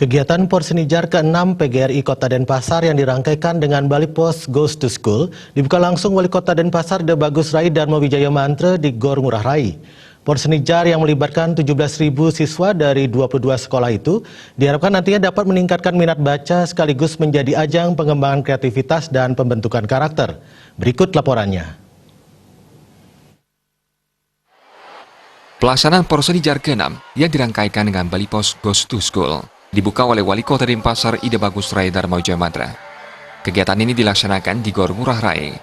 Kegiatan Porsenijar ke-6 PGRI Kota Denpasar yang dirangkaikan dengan Bali Pos Goes to School dibuka langsung Wali Kota Denpasar De Bagus Rai Darmo Wijaya Mantra di Gor Ngurah Rai. Porsenijar yang melibatkan 17.000 siswa dari 22 sekolah itu diharapkan nantinya dapat meningkatkan minat baca sekaligus menjadi ajang pengembangan kreativitas dan pembentukan karakter. Berikut laporannya. Pelaksanaan Porsenijar ke-6 yang dirangkaikan dengan Bali Pos Goes to School dibuka oleh Wali Kota Denpasar Ide Bagus Rai Darmo Wijaya Mantra. Kegiatan ini dilaksanakan di Gor Ngurah Rai.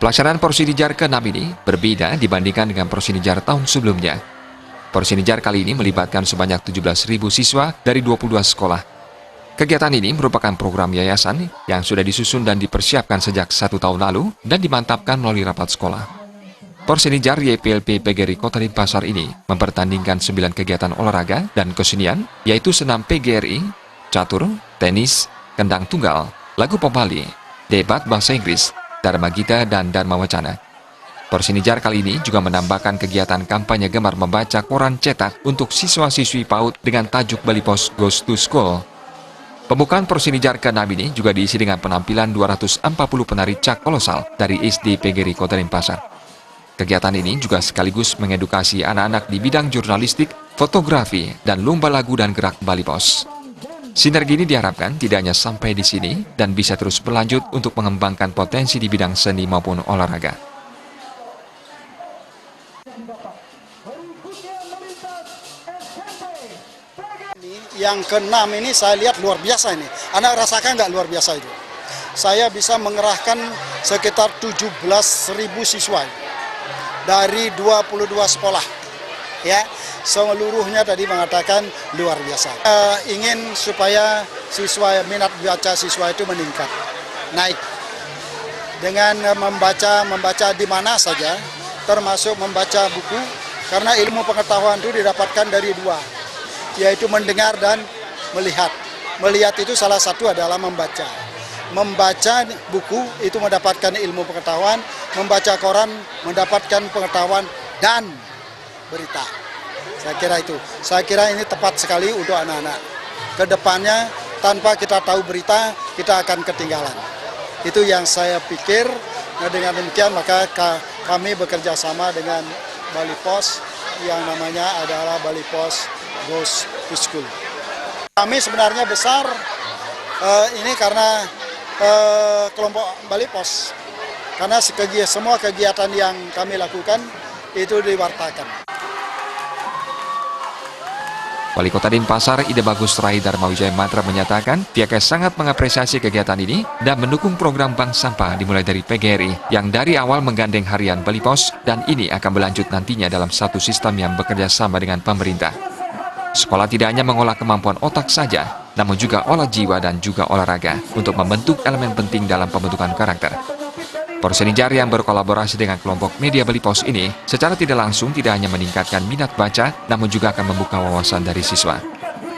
Pelaksanaan Porsenijar ke-6 ini berbeda dibandingkan dengan Porsenijar tahun sebelumnya. Porsenijar kali ini melibatkan sebanyak 17.000 siswa dari 22 sekolah. Kegiatan ini merupakan program yayasan yang sudah disusun dan dipersiapkan sejak 1 tahun lalu dan dimantapkan melalui rapat sekolah. Porsenijar YPLP PGRI Kota Denpasar ini mempertandingkan 9 kegiatan olahraga dan kesenian, yaitu senam PGRI, catur, tenis, kendang tunggal, lagu pop Bali, debat bahasa Inggris, Dharma Gita, dan Dharma Wacana. Porsenijar kali ini juga menambahkan kegiatan kampanye gemar membaca koran cetak untuk siswa-siswi PAUD dengan tajuk Bali Pos Goes to School. Pembukaan Porsenijar ke-6 ini juga diisi dengan penampilan 240 penari cak kolosal dari SD PGRI Kota Denpasar. Kegiatan ini juga sekaligus mengedukasi anak-anak di bidang jurnalistik, fotografi, dan lomba lagu dan gerak Bali Pos. Sinergi ini diharapkan tidak hanya sampai di sini dan bisa terus berlanjut untuk mengembangkan potensi di bidang seni maupun olahraga. Yang ke-6 ini saya lihat luar biasa ini. Anak rasakan nggak luar biasa itu? Saya bisa mengerahkan sekitar 17.000 siswa dari 22 sekolah, ya, seluruhnya tadi mengatakan luar biasa. Ingin supaya minat baca siswa itu meningkat, naik dengan membaca di mana saja, termasuk membaca buku, karena ilmu pengetahuan itu didapatkan dari dua, yaitu mendengar dan melihat. Melihat itu salah satu adalah membaca. Membaca buku itu mendapatkan ilmu pengetahuan, membaca koran mendapatkan pengetahuan dan berita. Saya kira itu. Saya kira ini tepat sekali untuk anak-anak. Kedepannya tanpa kita tahu berita, kita akan ketinggalan. Itu yang saya pikir. Nah, dengan demikian maka kami bekerja sama dengan Bali Pos yang namanya adalah Bali Pos Goes to School. Kami sebenarnya besar ini karena kelompok Bali Pos, karena semua kegiatan yang kami lakukan itu diwartakan. Wali Kota Denpasar Ide Bagus Rai Darmo Wijaya Mantra menyatakan pihaknya sangat mengapresiasi kegiatan ini dan mendukung program Bank Sampah dimulai dari PGRI yang dari awal menggandeng harian Bali Pos dan ini akan berlanjut nantinya dalam satu sistem yang bekerja sama dengan pemerintah. Sekolah tidak hanya mengolah kemampuan otak saja, namun juga olah jiwa dan juga olahraga untuk membentuk elemen penting dalam pembentukan karakter. Porsenijar yang berkolaborasi dengan kelompok media Bali Pos ini secara tidak langsung tidak hanya meningkatkan minat baca, namun juga akan membuka wawasan dari siswa.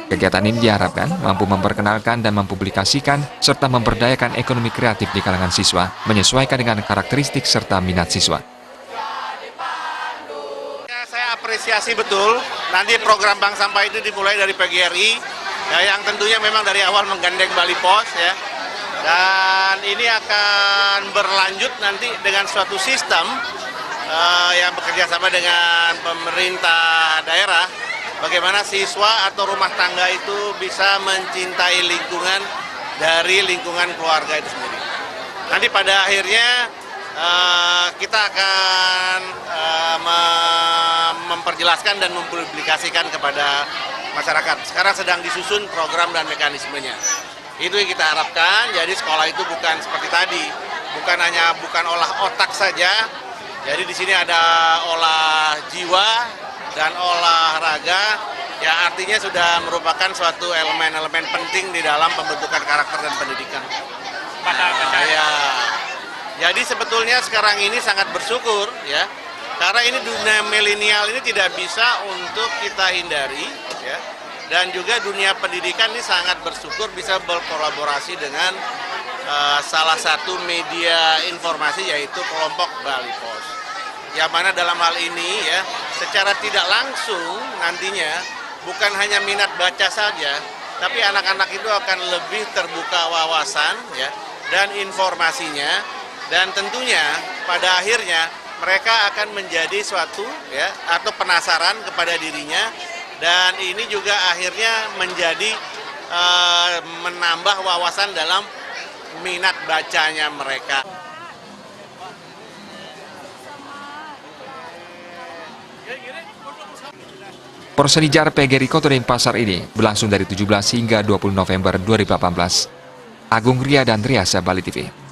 Kegiatan ini diharapkan mampu memperkenalkan dan mempublikasikan serta memberdayakan ekonomi kreatif di kalangan siswa, menyesuaikan dengan karakteristik serta minat siswa. Apresiasi betul, nanti program Bank Sampah itu dimulai dari PGRI, ya, yang tentunya memang dari awal menggandeng Bali Pos, ya, dan ini akan berlanjut nanti dengan suatu sistem yang bekerja sama dengan pemerintah daerah, bagaimana siswa atau rumah tangga itu bisa mencintai lingkungan dari lingkungan keluarga itu sendiri. Nanti pada akhirnya kita akan memperjelaskan dan mempublikasikan kepada masyarakat. Sekarang sedang disusun program dan mekanismenya. Itu yang kita harapkan. Jadi sekolah itu bukan seperti tadi, bukan olah otak saja. Jadi di sini ada olah jiwa dan olahraga, yang artinya sudah merupakan suatu elemen-elemen penting di dalam pembentukan karakter dan pendidikan. Jadi sebetulnya sekarang ini sangat bersyukur, ya, karena ini dunia milenial ini tidak bisa untuk kita hindari, ya, dan juga dunia pendidikan ini sangat bersyukur bisa berkolaborasi dengan salah satu media informasi yaitu kelompok Bali Pos. Yang mana dalam hal ini, ya, secara tidak langsung nantinya bukan hanya minat baca saja, tapi anak-anak itu akan lebih terbuka wawasan ya dan informasinya, dan tentunya pada akhirnya mereka akan menjadi suatu ya atau penasaran kepada dirinya, dan ini juga akhirnya menjadi menambah wawasan dalam minat bacanya mereka. Porsenijar PGRI Kota Denpasar ini berlangsung dari 17 hingga 20 November 2018. Agung Ria dan Triasa, Bali TV.